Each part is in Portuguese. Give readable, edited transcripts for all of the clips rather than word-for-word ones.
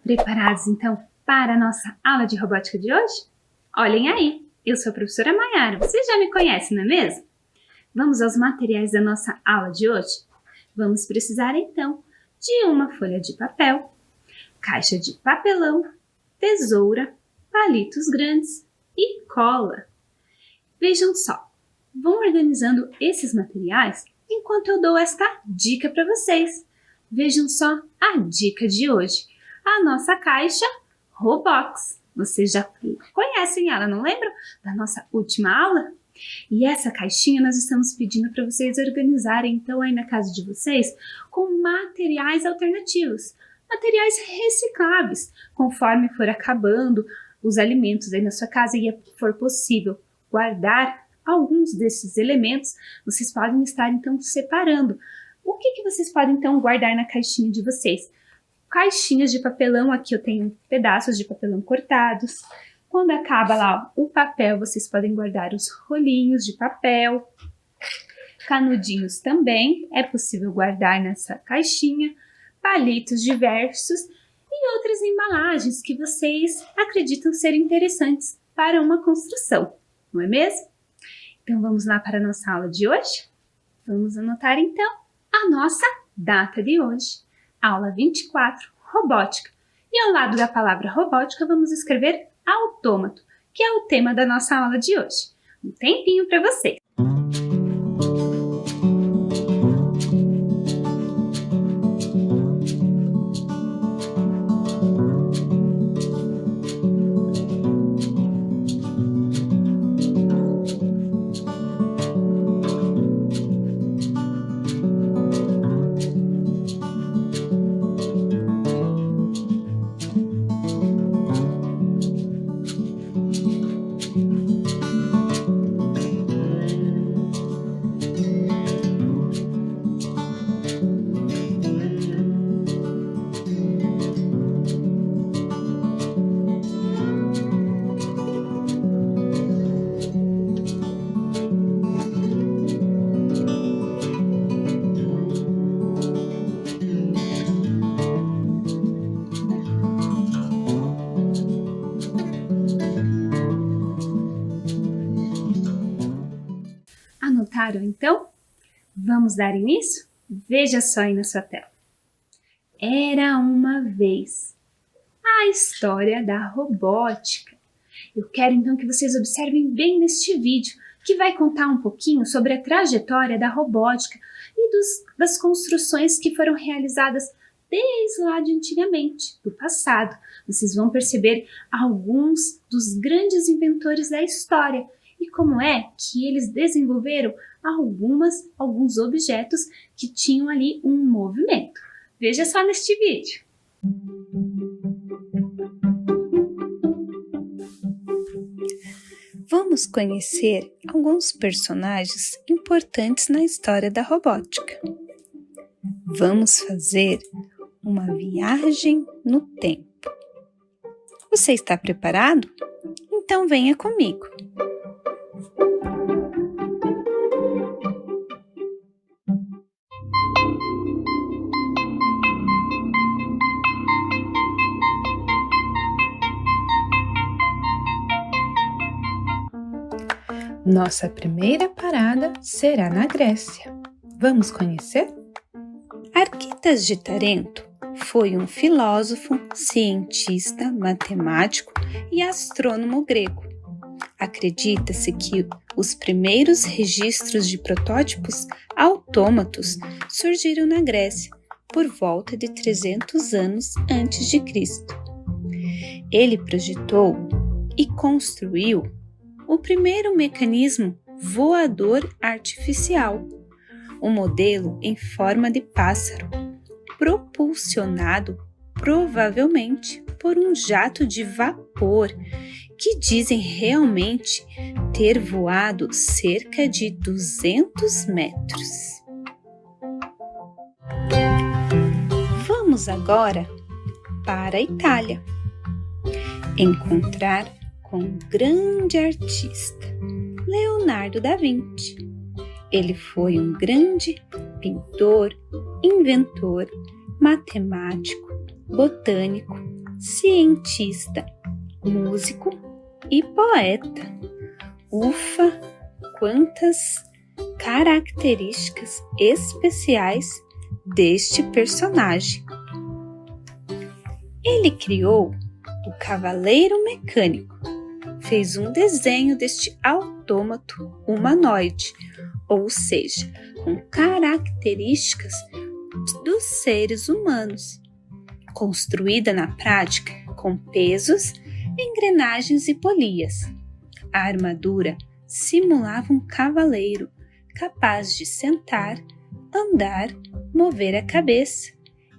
Preparados, então, para a nossa aula de robótica de hoje? Olhem aí, eu sou a professora Maiara, vocês já me conhecem, não é mesmo? Vamos aos materiais da nossa aula de hoje? Vamos precisar, então, de uma folha de papel, caixa de papelão, tesoura, palitos grandes e cola. Vejam só, vão organizando esses materiais enquanto eu dou esta dica para vocês. Vejam só a dica de hoje, a nossa caixa Robox. Vocês já conhecem ela, não lembram? Da nossa última aula? E essa caixinha nós estamos pedindo para vocês organizarem então aí na casa de vocês com materiais alternativos, materiais recicláveis, conforme for acabando os alimentos aí na sua casa e for possível guardar alguns desses elementos, vocês podem estar então separando. O que vocês podem então guardar na caixinha de vocês? Caixinhas de papelão, aqui eu tenho pedaços de papelão cortados. Quando acaba lá o papel, vocês podem guardar os rolinhos de papel. Canudinhos também é possível guardar nessa caixinha. Palitos diversos e outras embalagens que vocês acreditam ser interessantes para uma construção, não é mesmo? Então vamos lá para a nossa aula de hoje? Vamos anotar então a nossa data de hoje. Aula 24, robótica. E ao lado da palavra robótica, vamos escrever autômato, que é o tema da nossa aula de hoje. Um tempinho para vocês. Anotaram então? Vamos dar início? Veja só aí na sua tela. Era uma vez a história da robótica. Eu quero então que vocês observem bem neste vídeo, que vai contar um pouquinho sobre a trajetória da robótica e das construções que foram realizadas desde lá de antigamente, do passado. Vocês vão perceber alguns dos grandes inventores da história e como é que eles desenvolveram alguns objetos que tinham ali um movimento. Veja só neste vídeo. Vamos conhecer alguns personagens importantes na história da robótica. Vamos fazer uma viagem no tempo. Você está preparado? Então venha comigo. Nossa primeira parada será na Grécia. Vamos conhecer? Arquitas de Tarento foi um filósofo, cientista, matemático e astrônomo grego. Acredita-se que os primeiros registros de protótipos autômatos surgiram na Grécia por volta de 300 anos antes de Cristo. Ele projetou e construiu o primeiro mecanismo voador artificial, um modelo em forma de pássaro, propulsionado provavelmente por um jato de vapor, que dizem realmente ter voado cerca de 200 metros. Vamos agora para a Itália, encontrar com um grande artista, Leonardo da Vinci. Ele foi um grande pintor, inventor, matemático, botânico cientista, músico e poeta. Ufa, quantas características especiais deste personagem! Ele criou o Cavaleiro Mecânico, fez um desenho deste autômato humanoide, ou seja, com características dos seres humanos, construída na prática com pesos, engrenagens e polias. A armadura simulava um cavaleiro capaz de sentar, andar, mover a cabeça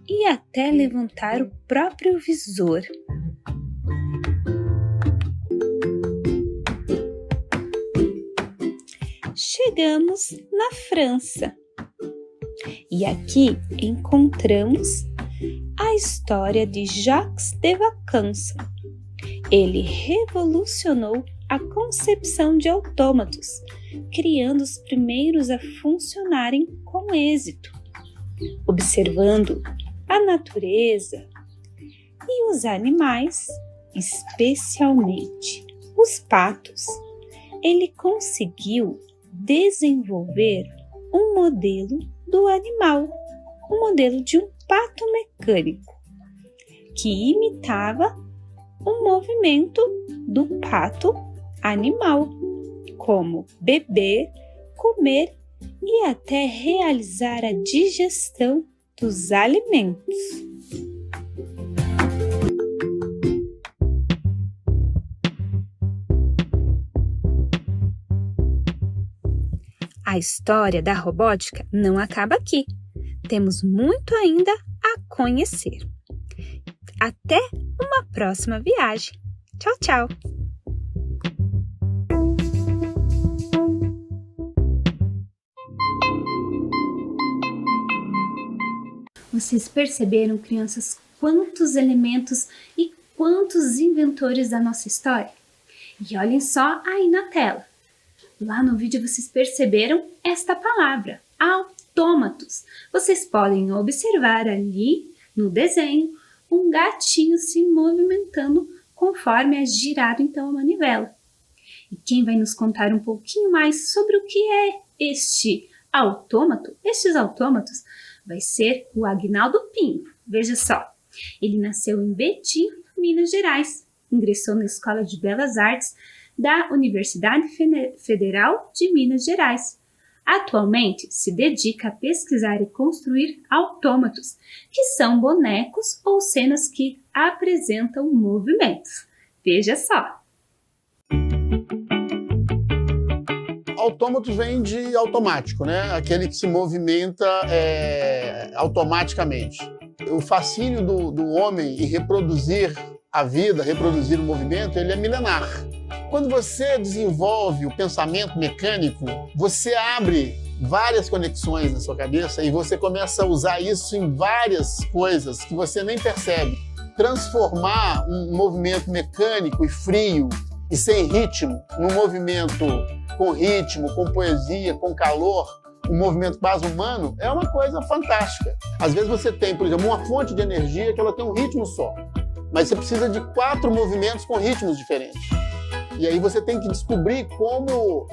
e até levantar o próprio visor. Chegamos na França e aqui encontramos a história de Jacques de Vacanson. Ele revolucionou a concepção de autômatos, criando os primeiros a funcionarem com êxito. Observando a natureza e os animais, especialmente os patos, ele conseguiu desenvolver um modelo do animal, um modelo de um pato mecânico, que imitava o movimento do pato animal, como beber, comer e até realizar a digestão dos alimentos. A história da robótica não acaba aqui. Temos muito ainda a conhecer. Até uma próxima viagem. Tchau, tchau! Vocês perceberam, crianças, quantos elementos e quantos inventores da nossa história? E olhem só aí na tela. Lá no vídeo vocês perceberam esta palavra, autômatos. Vocês podem observar ali no desenho um gatinho se movimentando conforme é girado então a manivela. E quem vai nos contar um pouquinho mais sobre o que é este autômato, estes autômatos, vai ser o Agnaldo Pinho. Veja só, ele nasceu em Betim, Minas Gerais, ingressou na Escola de Belas Artes da Universidade Federal de Minas Gerais. Atualmente se dedica a pesquisar e construir autômatos, que são bonecos ou cenas que apresentam movimentos. Veja só. Autômato vem de automático, né? Aquele que se movimenta automaticamente. O fascínio do homem em reproduzir a vida, reproduzir o movimento, ele é milenar. Quando você desenvolve o pensamento mecânico, você abre várias conexões na sua cabeça e você começa a usar isso em várias coisas que você nem percebe. Transformar um movimento mecânico e frio e sem ritmo num movimento com ritmo, com poesia, com calor, um movimento quase humano, é uma coisa fantástica. Às vezes você tem, por exemplo, uma fonte de energia que ela tem um ritmo só, mas você precisa de 4 movimentos com ritmos diferentes. E aí você tem que descobrir como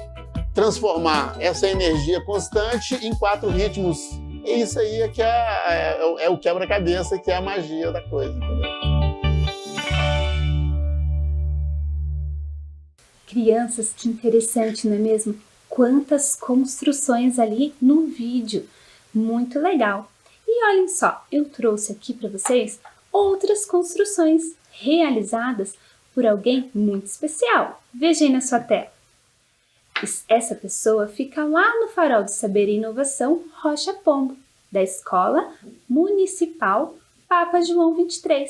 transformar essa energia constante em 4 ritmos. E isso aí é que é o quebra-cabeça, que é a magia da coisa, entendeu? Crianças, que interessante, não é mesmo? Quantas construções ali no vídeo. Muito legal. E olhem só, eu trouxe aqui para vocês outras construções realizadas por alguém muito especial. Veja aí na sua tela. Essa pessoa fica lá no Farol de Saber e Inovação Rocha Pombo, da Escola Municipal Papa João 23.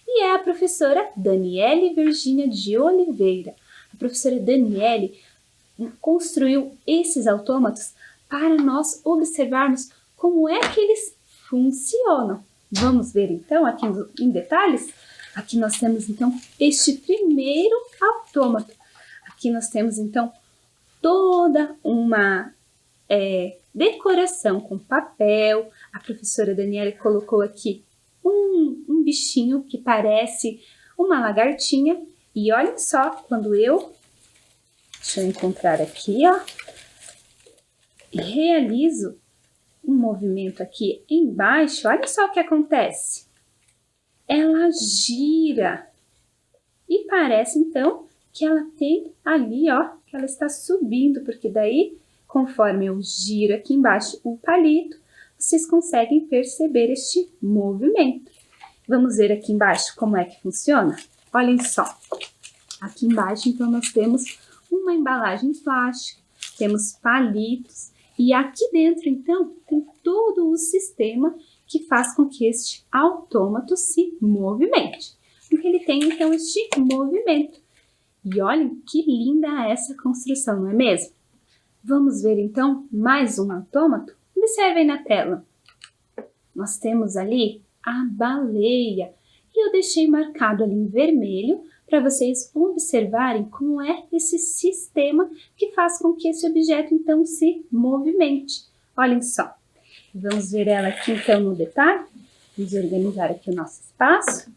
E é a professora Daniele Virgínia de Oliveira. A professora Daniele construiu esses autômatos para nós observarmos como é que eles funcionam. Vamos ver então aqui em detalhes? Aqui nós temos então este primeiro autômato. Aqui nós temos então toda uma decoração com papel. A professora Daniela colocou aqui um bichinho que parece uma lagartinha. E olha só, deixa eu encontrar aqui, ó, realizo um movimento aqui embaixo, olha só o que acontece. Ela gira e parece então que ela tem ali, ó, que ela está subindo, porque daí, conforme eu giro aqui embaixo o palito, vocês conseguem perceber este movimento. Vamos ver aqui embaixo como é que funciona? Olhem só, aqui embaixo então nós temos uma embalagem plástica, temos palitos e aqui dentro então tem todo o sistema que faz com que este autômato se movimente. Porque ele tem então este movimento. E olhem que linda essa construção, não é mesmo? Vamos ver então mais um autômato? Observem na tela. Nós temos ali a baleia. E eu deixei marcado ali em vermelho para vocês observarem como é esse sistema que faz com que esse objeto então se movimente. Olhem só. Vamos ver ela aqui então no detalhe. Vamos organizar aqui o nosso espaço.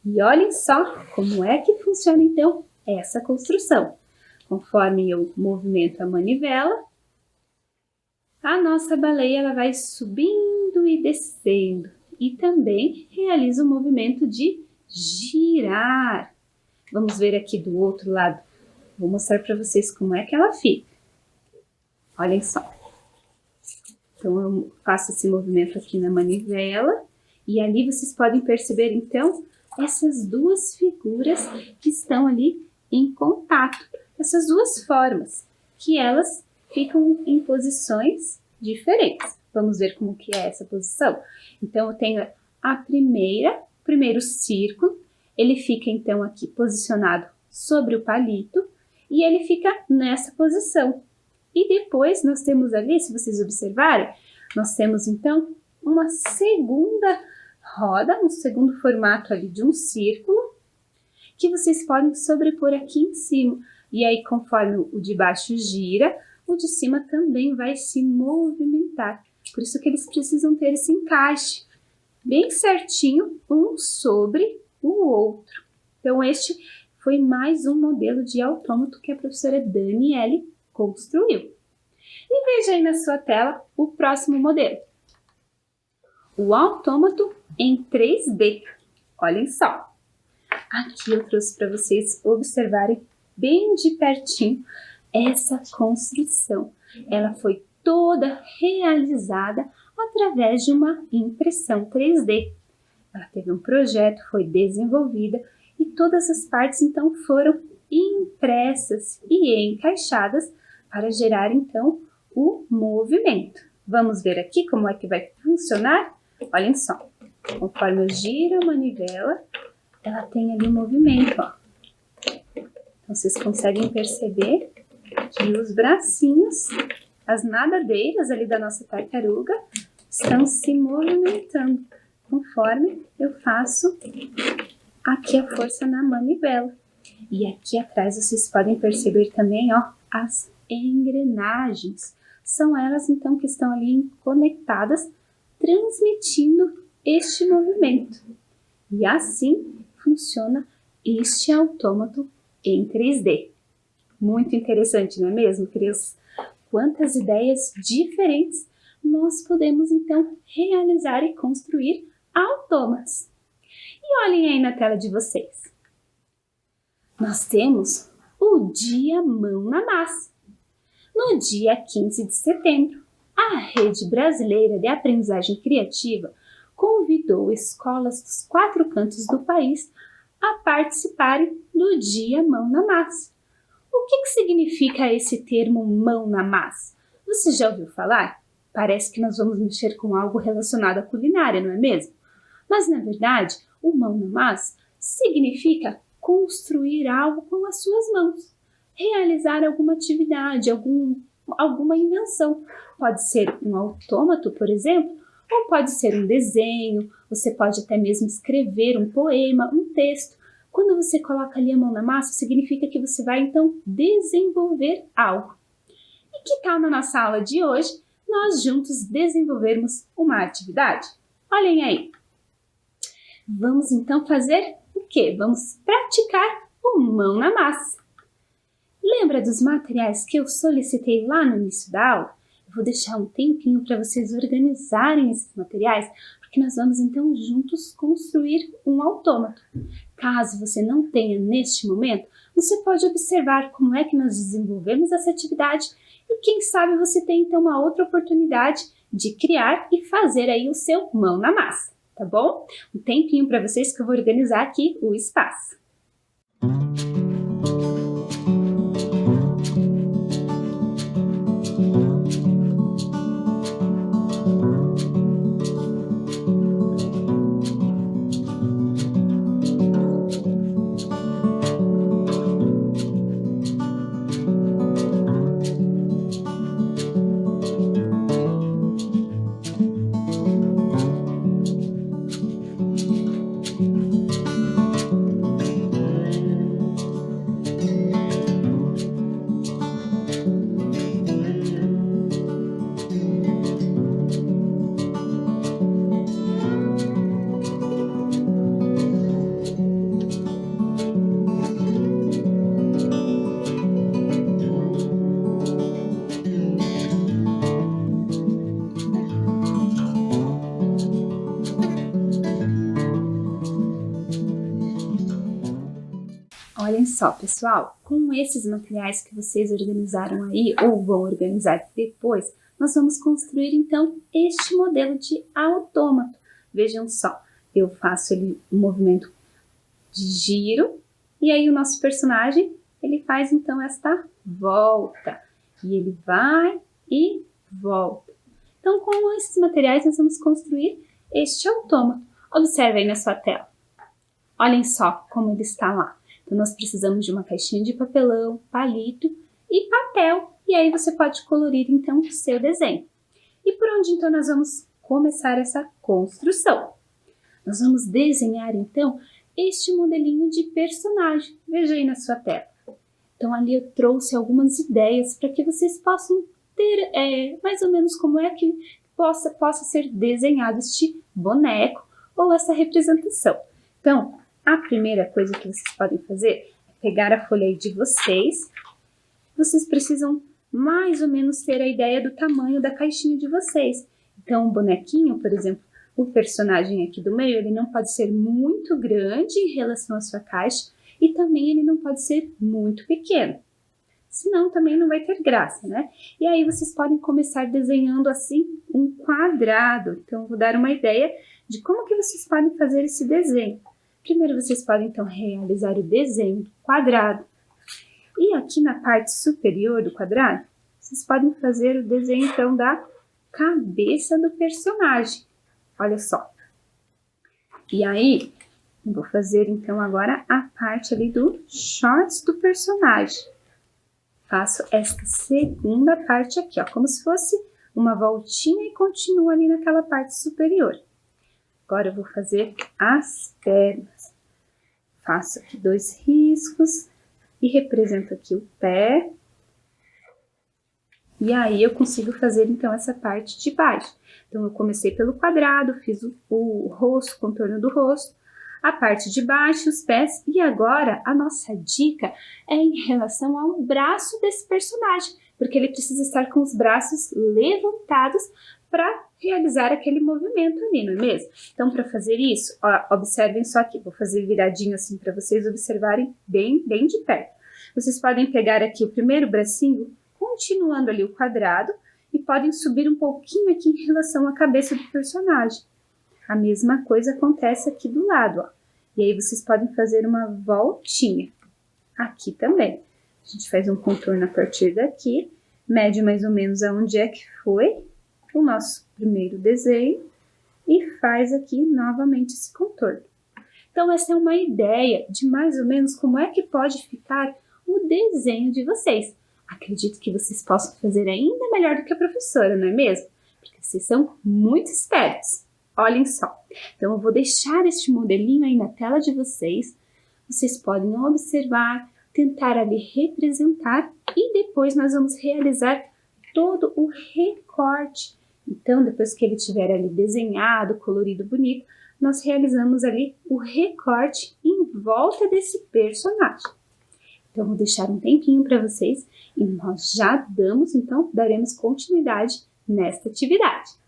E olhem só como é que funciona então essa construção. Conforme eu movimento a manivela, a nossa baleia ela vai subindo e descendo. E também realiza o movimento de girar. Vamos ver aqui do outro lado. Vou mostrar para vocês como é que ela fica. Olhem só. Então, eu faço esse movimento aqui na manivela. E ali vocês podem perceber, então, essas duas figuras que estão ali em contato. Essas duas formas, que elas ficam em posições diferentes. Vamos ver como que é essa posição? Então, eu tenho o primeiro círculo. Ele fica, então, aqui posicionado sobre o palito. E ele fica nessa posição. E depois nós temos ali, se vocês observarem, nós temos então uma segunda roda, um segundo formato ali de um círculo, que vocês podem sobrepor aqui em cima. E aí, conforme o de baixo gira, o de cima também vai se movimentar. Por isso que eles precisam ter esse encaixe bem certinho, um sobre o outro. Então, este foi mais um modelo de autômato que a professora Daniele construiu. E veja aí na sua tela o próximo modelo. O autômato em 3D. Olhem só. Aqui eu trouxe para vocês observarem bem de pertinho essa construção. Ela foi toda realizada através de uma impressão 3D. Ela teve um projeto, foi desenvolvida e todas as partes então foram impressas e encaixadas para gerar então o movimento. Vamos ver aqui como é que vai funcionar? Olhem só, conforme eu giro a manivela, ela tem ali um movimento, ó. Então vocês conseguem perceber que os bracinhos, as nadadeiras ali da nossa tartaruga, estão se movimentando conforme eu faço aqui a força na manivela. E aqui atrás vocês podem perceber também, ó, as engrenagens. São elas então que estão ali conectadas, transmitindo este movimento. E assim funciona este autômato em 3D. Muito interessante, não é mesmo, crianças? Quantas ideias diferentes nós podemos então realizar e construir autômatos. E olhem aí na tela de vocês. Nós temos o Dia Mão na Massa. No dia 15 de setembro, a Rede Brasileira de Aprendizagem Criativa convidou escolas dos 4 cantos do país a participarem do Dia Mão na Massa. O que significa esse termo mão na massa? Você já ouviu falar? Parece que nós vamos mexer com algo relacionado à culinária, não é mesmo? Mas, na verdade, o mão na massa significa construir algo com as suas mãos, realizar alguma atividade, alguma invenção. Pode ser um autômato, por exemplo, ou pode ser um desenho, você pode até mesmo escrever um poema, um texto. Quando você coloca ali a mão na massa, significa que você vai, então, desenvolver algo. E que tal na nossa aula de hoje, nós juntos desenvolvermos uma atividade? Olhem aí. Vamos então fazer o quê? Vamos praticar o mão na massa. Lembra dos materiais que eu solicitei lá no início da aula? Eu vou deixar um tempinho para vocês organizarem esses materiais, porque nós vamos então juntos construir um autômato. Caso você não tenha neste momento, você pode observar como é que nós desenvolvemos essa atividade e quem sabe você tem então uma outra oportunidade de criar e fazer aí o seu mão na massa, tá bom? Um tempinho para vocês que eu vou organizar aqui o espaço. Olhem só, pessoal, com esses materiais que vocês organizaram aí, ou vão organizar depois, nós vamos construir, então, este modelo de autômato. Vejam só, eu faço ali um movimento de giro, e aí o nosso personagem, ele faz, então, esta volta. E ele vai e volta. Então, com esses materiais, nós vamos construir este autômato. Observe aí na sua tela. Olhem só como ele está lá. Então, nós precisamos de uma caixinha de papelão, palito e papel. E aí você pode colorir, então, o seu desenho. E por onde, então, nós vamos começar essa construção? Nós vamos desenhar, então, este modelinho de personagem. Veja aí na sua tela. Então, ali eu trouxe algumas ideias para que vocês possam ter mais ou menos como é que possa ser desenhado este boneco ou essa representação. Então, a primeira coisa que vocês podem fazer é pegar a folha aí de vocês. Vocês precisam mais ou menos ter a ideia do tamanho da caixinha de vocês. Então, o bonequinho, por exemplo, o personagem aqui do meio, ele não pode ser muito grande em relação à sua caixa e também ele não pode ser muito pequeno. Senão também não vai ter graça, né? E aí vocês podem começar desenhando assim um quadrado. Então, eu vou dar uma ideia de como que vocês podem fazer esse desenho. Primeiro, vocês podem, então, realizar o desenho do quadrado. E aqui na parte superior do quadrado, vocês podem fazer o desenho, então, da cabeça do personagem. Olha só. E aí, eu vou fazer, então, agora a parte ali do shorts do personagem. Faço esta segunda parte aqui, ó, como se fosse uma voltinha e continuo ali naquela parte superior. Agora eu vou fazer as pernas. Faço aqui 2 riscos e represento aqui o pé. E aí eu consigo fazer então essa parte de baixo. Então eu comecei pelo quadrado, fiz o rosto, o contorno do rosto, a parte de baixo, os pés. E agora a nossa dica é em relação ao braço desse personagem, porque ele precisa estar com os braços levantados para realizar aquele movimento ali, não é mesmo? Então, para fazer isso, ó, observem só aqui, vou fazer viradinho assim para vocês observarem bem de perto. Vocês podem pegar aqui o primeiro bracinho, continuando ali o quadrado, e podem subir um pouquinho aqui em relação à cabeça do personagem. A mesma coisa acontece aqui do lado, ó. E aí vocês podem fazer uma voltinha aqui também. A gente faz um contorno a partir daqui, mede mais ou menos aonde é que foi o nosso primeiro desenho e faz aqui novamente esse contorno. Então, essa é uma ideia de mais ou menos como é que pode ficar o desenho de vocês. Acredito que vocês possam fazer ainda melhor do que a professora, não é mesmo? Porque vocês são muito espertos. Olhem só. Então, eu vou deixar este modelinho aí na tela de vocês. Vocês podem observar, tentar ali representar e depois nós vamos realizar todo o recorte. Então, depois que ele estiver ali desenhado, colorido, bonito, nós realizamos ali o recorte em volta desse personagem. Então, vou deixar um tempinho para vocês e nós já daremos continuidade nesta atividade.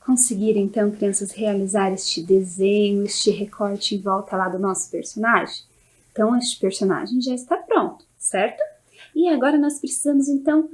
Conseguiram, então, crianças, realizar este desenho, este recorte em volta lá do nosso personagem? Então, este personagem já está pronto, certo? E agora nós precisamos, então,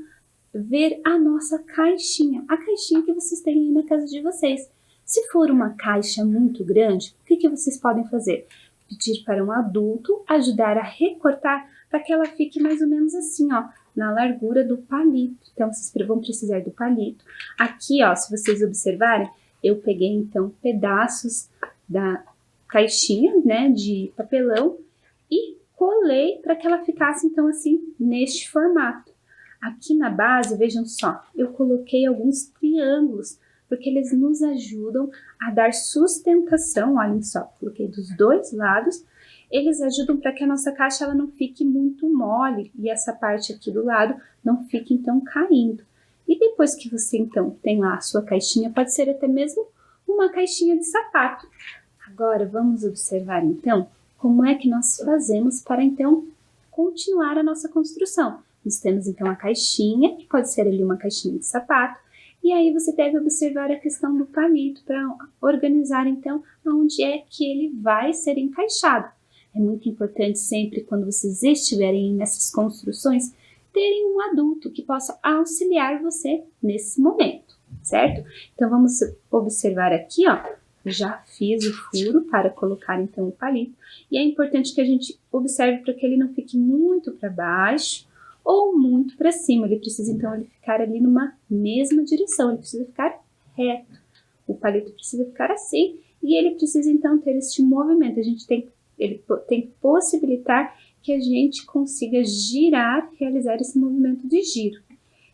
ver a nossa caixinha. A caixinha que vocês têm aí na casa de vocês. Se for uma caixa muito grande, o que vocês podem fazer? Pedir para um adulto ajudar a recortar para que ela fique mais ou menos assim, ó, na largura do palito. Então, vocês vão precisar do palito. Aqui, ó, se vocês observarem, eu peguei, então, pedaços da caixinha, né, de papelão e colei para que ela ficasse, então, assim, neste formato. Aqui na base, vejam só, eu coloquei alguns triângulos, porque eles nos ajudam a dar sustentação. Olhem só, coloquei dos dois lados. Eles ajudam para que a nossa caixa ela não fique muito mole e essa parte aqui do lado não fique, então, caindo. E depois que você, então, tem lá a sua caixinha, pode ser até mesmo uma caixinha de sapato. Agora, vamos observar, então, como é que nós fazemos para, então, continuar a nossa construção. Nós temos, então, a caixinha, que pode ser ali uma caixinha de sapato, e aí você deve observar a questão do palito para organizar, então, onde é que ele vai ser encaixado. É muito importante sempre, quando vocês estiverem nessas construções, terem um adulto que possa auxiliar você nesse momento, certo? Então, vamos observar aqui, ó, já fiz o furo para colocar, então, o palito. E é importante que a gente observe para que ele não fique muito para baixo ou muito para cima. Ele precisa então ele ficar ali numa mesma direção, ele precisa ficar reto. O palito precisa ficar assim e ele precisa então ter este movimento. Ele tem que possibilitar que a gente consiga girar, realizar esse movimento de giro.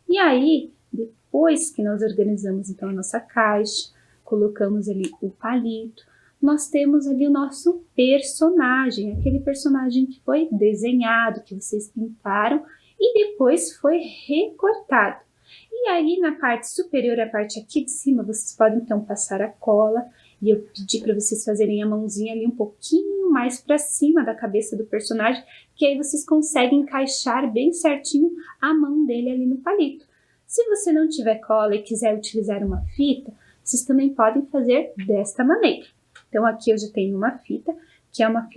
E aí, depois que nós organizamos então a nossa caixa, colocamos ali o palito, nós temos ali o nosso personagem, aquele personagem que foi desenhado, que vocês pintaram e depois foi recortado. E aí na parte superior, a parte aqui de cima, vocês podem então passar a cola e eu pedi para vocês fazerem a mãozinha ali um pouquinho mais para cima da cabeça do personagem, que aí vocês conseguem encaixar bem certinho a mão dele ali no palito. Se você não tiver cola e quiser utilizar uma fita, vocês também podem fazer desta maneira. Então aqui eu já tenho uma fita, que é uma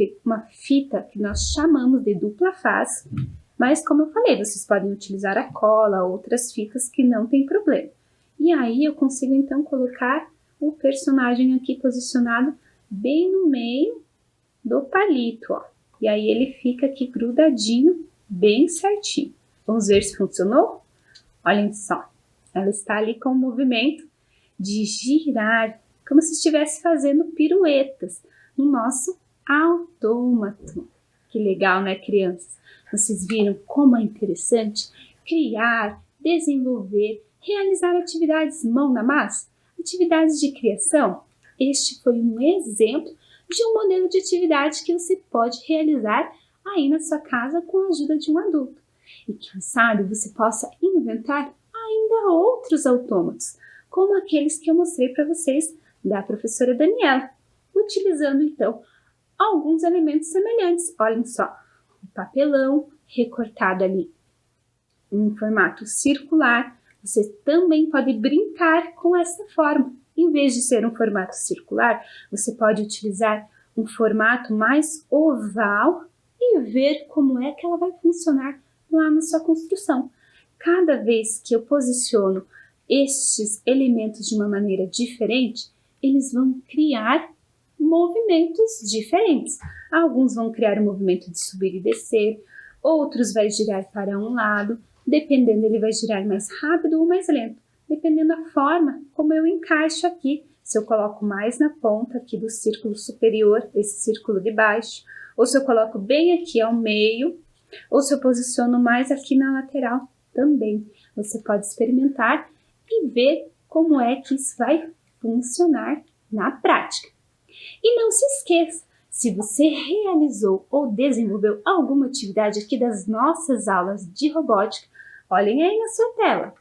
fita que nós chamamos de dupla face, mas como eu falei, vocês podem utilizar a cola, outras fitas que não tem problema. E aí eu consigo então colocar o personagem aqui posicionado bem no meio do palito, ó. E aí ele fica aqui grudadinho, bem certinho. Vamos ver se funcionou? Olhem só, ela está ali com o movimento de girar, como se estivesse fazendo piruetas no nosso autômato. Que legal, né, crianças? Vocês viram como é interessante criar, desenvolver, realizar atividades mão na massa? Atividades de criação? Este foi um exemplo de um modelo de atividade que você pode realizar aí na sua casa com a ajuda de um adulto. E quem sabe você possa inventar ainda outros autômatos, como aqueles que eu mostrei para vocês da professora Daniela, utilizando então alguns elementos semelhantes. Olhem só, o papelão recortado ali em formato circular. Você também pode brincar com essa forma. Em vez de ser um formato circular, você pode utilizar um formato mais oval e ver como é que ela vai funcionar lá na sua construção. Cada vez que eu posiciono estes elementos de uma maneira diferente, eles vão criar movimentos diferentes. Alguns vão criar um movimento de subir e descer, outros vai girar para um lado, dependendo ele vai girar mais rápido ou mais lento, dependendo da forma como eu encaixo aqui. Se eu coloco mais na ponta aqui do círculo superior, esse círculo de baixo, ou se eu coloco bem aqui ao meio, ou se eu posiciono mais aqui na lateral também. Você pode experimentar e ver como é que isso vai funcionar na prática. E não se esqueça, se você realizou ou desenvolveu alguma atividade aqui das nossas aulas de robótica, olhem aí na sua tela.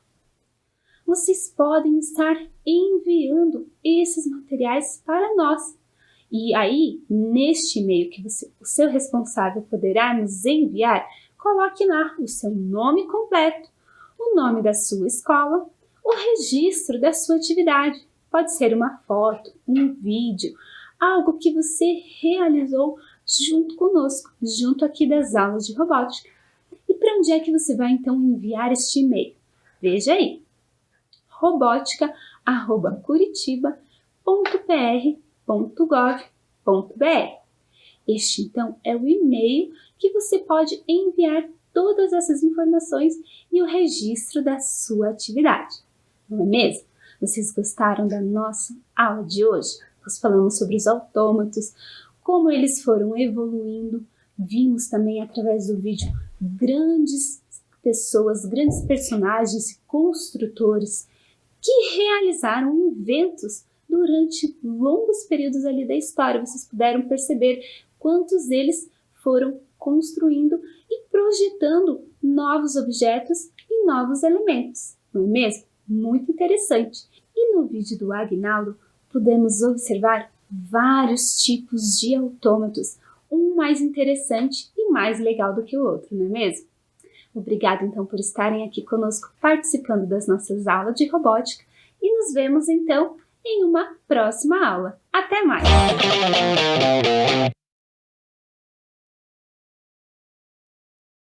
Vocês podem estar enviando esses materiais para nós. E aí, neste e-mail que o seu responsável poderá nos enviar, coloque lá o seu nome completo, o nome da sua escola, o registro da sua atividade. Pode ser uma foto, um vídeo, algo que você realizou junto conosco, junto aqui das aulas de robótica. E para onde é que você vai então enviar este e-mail? Veja aí, robotica@curitiba.pr.gov.br. Este então é o e-mail que você pode enviar todas essas informações e o registro da sua atividade. Não é mesmo? Vocês gostaram da nossa aula de hoje? Nós falamos sobre os autômatos, como eles foram evoluindo. Vimos também através do vídeo grandes pessoas, grandes personagens e construtores que realizaram inventos durante longos períodos ali da história. Vocês puderam perceber quantos deles foram construindo e projetando novos objetos e novos elementos, não é mesmo? Muito interessante. E no vídeo do Agnaldo, podemos observar vários tipos de autômatos, um mais interessante e mais legal do que o outro, não é mesmo? Obrigada então por estarem aqui conosco participando das nossas aulas de robótica e nos vemos então em uma próxima aula. Até mais!